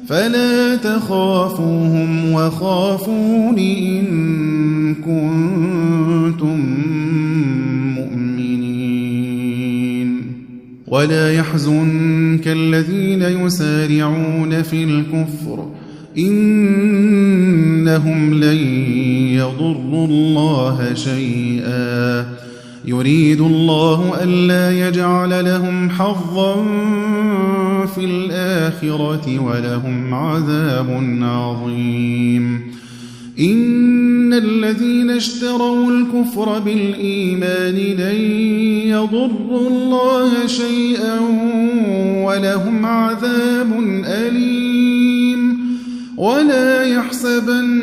فلا تخافوهم وخافون إن كنتم مؤمنين ولا يحزنك الذين يسارعون في الكفر إنهم لن يضروا الله شيئا يريد الله ألا يجعل لهم حظا في الآخرة ولهم عذاب عظيم إن الذين اشتروا الكفر بالإيمان لن يضروا الله شيئا ولهم عذاب أليم ولا يحسبن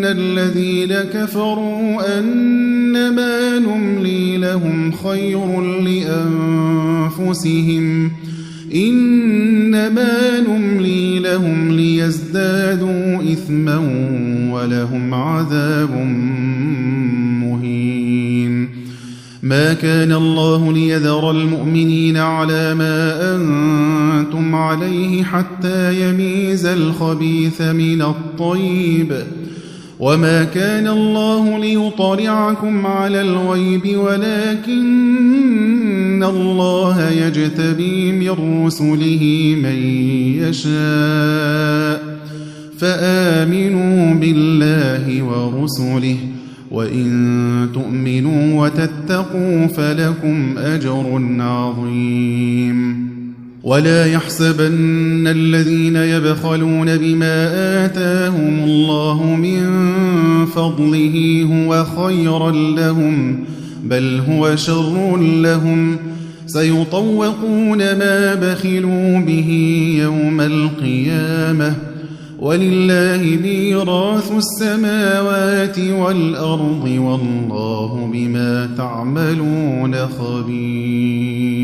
الذين كفروا أنما نملي لهم خير لأنفسهم إنما نملي لهم ليزدادوا إثما ولهم عذاب مهين ما كان الله ليذر المؤمنين على ما أنتم عليه حتى يميز الخبيث من الطيب وما كان الله ليطلعكم على الغيب ولكن الله يجتبي من رسله من يشاء فآمنوا بالله ورسله وإن تؤمنوا وتتقوا فلكم أجر عظيم ولا يحسبن الذين يبخلون بما آتاهم الله من فضله هو خيرا لهم بل هو شر لهم سيطوقون ما بخلوا به يوم القيامة ولله ميراث السماوات والأرض والله بما تعملون خبير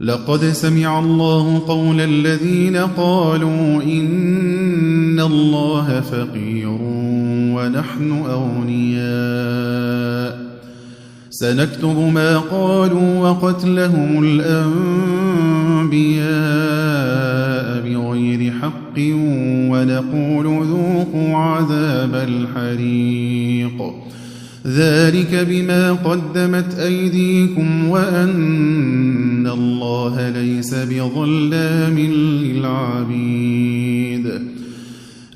لقد سمع الله قول الذين قالوا إن الله فقير ونحن أغنياء سنكتب ما قالوا وقتلهم الأنبياء بغير حق ونقول ذوقوا عذاب الحريق ذلك بما قدمت أيديكم وأن الله ليس بظلام للعبيد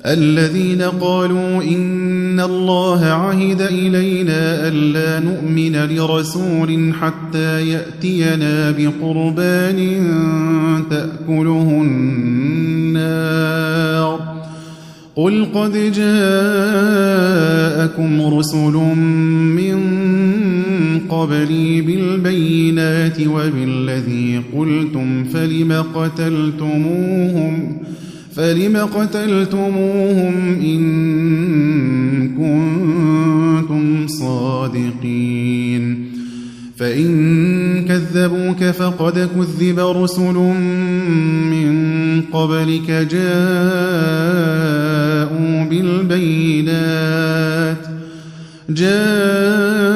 الذين قالوا إن الله عهد إلينا ألا نؤمن لرسول حتى يأتينا بقربان تأكله النار قل قد جاءكم رسل من قبلي بالبينات وبالذي قلتم فلم قتلتموهم إن كنتم صادقين فإن كذبوك فقد كذب رسل من قبلك جاءوا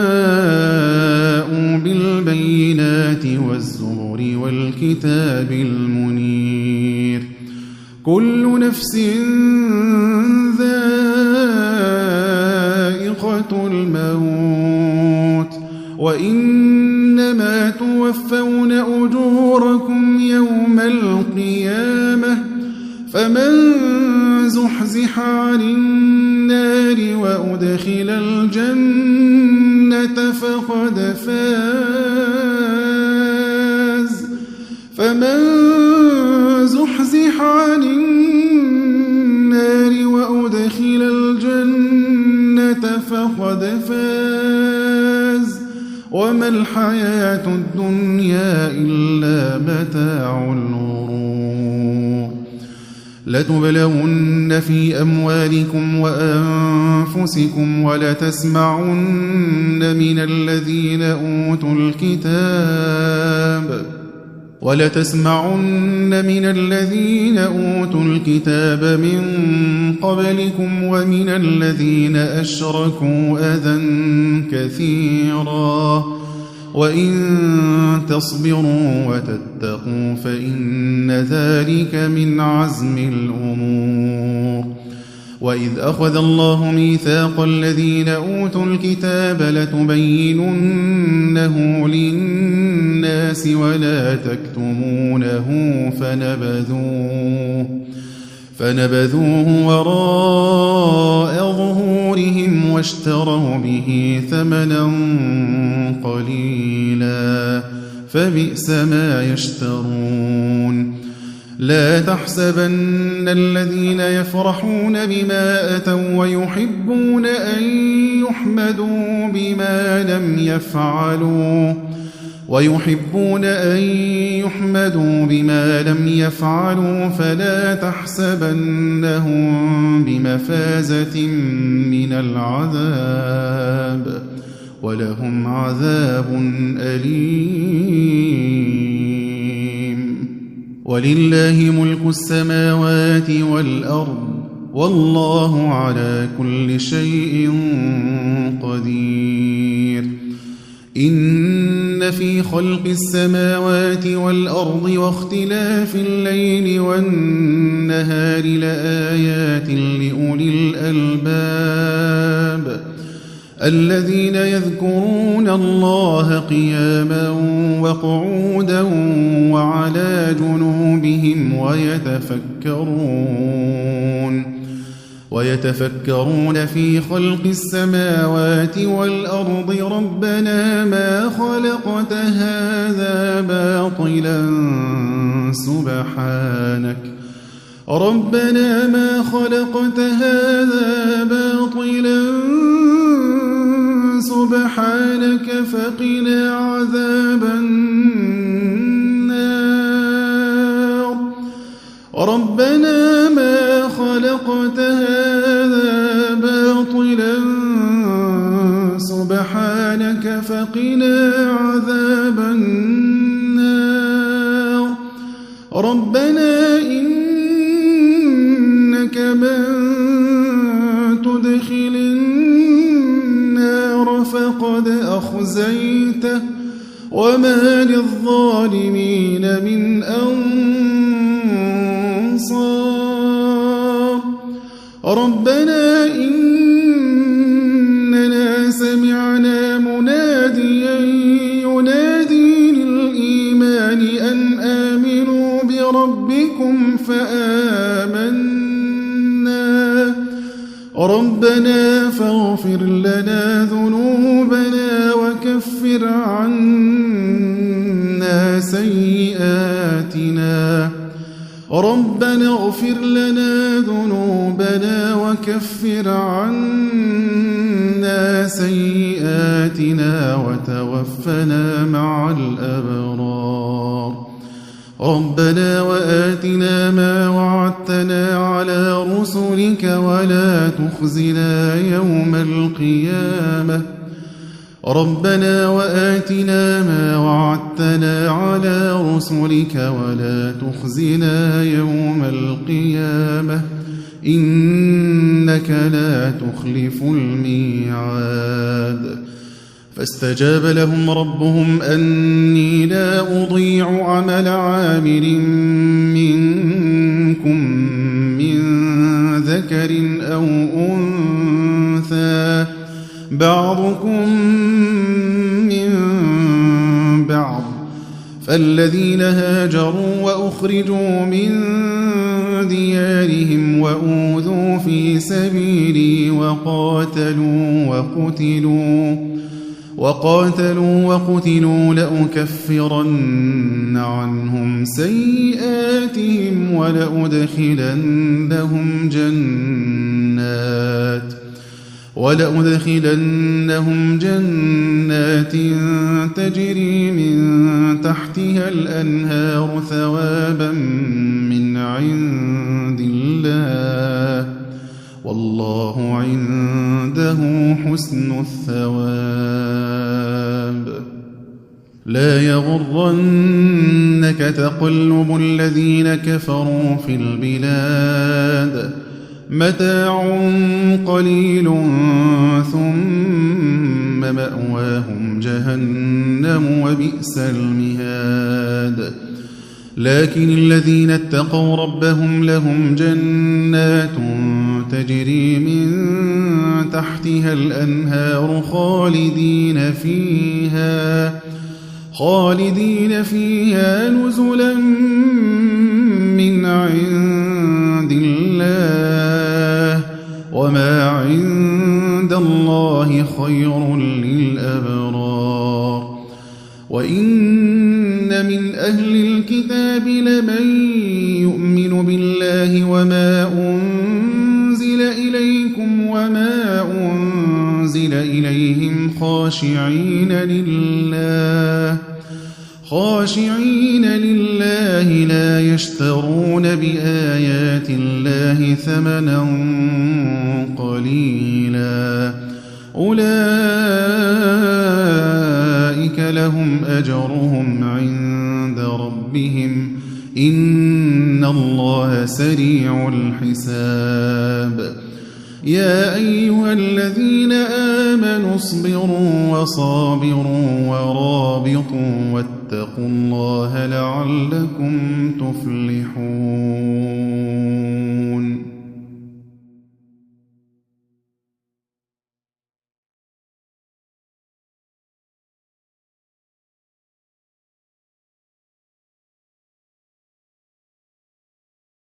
بالبينات والزبر والكتاب المنير كل نفس ذائقة الموت وإنما توفون أجوركم يوم القيامة فمن زحزح عن النار وأدخل الجنة فقد فاز فمن زحزح عن النار وأدخل الجنة فقد فاز وما الحياة الدنيا إلا متاع الغرور لتبلون في أموالكم وأنفسكم ولتسمعن من الذين أوتوا الكتاب من قبلكم ومن الذين أشركوا أذى كثيرا وإن تصبروا وتتقوا فإن ذلك من عزم الأمور وإذ أخذ الله ميثاق الذين أوتوا الكتاب لتبيننه للناس ولا تكتمونه فنبذوه وراء ظهورهم واشتروا به ثمنا قليلا فبئس ما يشترون لا تحسبن الذين يفرحون بما أتوا ويحبون أن يحمدوا بما لم يفعلوا فلا تحسبنهم بمفازة من العذاب ولهم عذاب أليم ولله ملك السماوات والأرض والله على كل شيء قدير إن في خلق السماوات والأرض واختلاف الليل والنهار لآيات لأولي الألباب الذين يذكرون الله قياما وقعودا وعلى جنوبهم ويتفكرون في خلق السماوات والأرض ربنا ما خلقت هذا باطلا سبحانك فقنا عذاب النار ربنا ما خلقت هذا باطلا سبحانك فقنا عذاب النار ربنا إنك من تدخل النار فقد أخزيته وما للظالمين من أنصار ربنا إننا سمعنا مناديا ينادي للإيمان أن آمنوا بربكم فآمنا ربنا فاغفر لنا ذنوبنا وكفر عنا سيئاتنا ربنا اغفر لنا ذنوبنا وكفر عنا سيئاتنا وتوفنا مع الأبرار ربنا وآتنا ما وعدتنا على رسلك ولا تخزنا يوم القيامة ربنا وآتنا ما وعدتنا على رسلك ولا تخزنا يوم القيامة إنك لا تخلف الميعاد فاستجاب لهم ربهم أني لا أضيع عمل عامل منكم من ذكر أو أنثى بعضكم من بعض فالذين هاجروا وأخرجوا من ديارهم وأوذوا في سبيلي وقاتلوا وقتلوا لأكفرن عنهم سيئاتهم ولأدخلنهم جنات تجري من تحتها الأنهار ثوابا من عند الله والله عنده حسن الثواب لا يغرنك تقلب الذين كفروا في البلاد متاع قليل ثم مأواهم جهنم وبئس المهاد لكن الذين اتقوا ربهم لهم جنات تجري من تحتها الأنهار خالدين فيها نزلا من عند الله وما عند الله خير للأبرار وإن من أهل الكتاب لمن يؤمن بالله وما أنزل إليكم وما أنزل إليهم خاشعين لله لا يشترون بآيات الله ثمنا قليلا أولئك لهم أجرهم عند ربهم إن الله سريع الحساب يا أيها الذين آمنوا اصبروا وصابروا ورابطوا واتقوا الله لعلكم تفلحون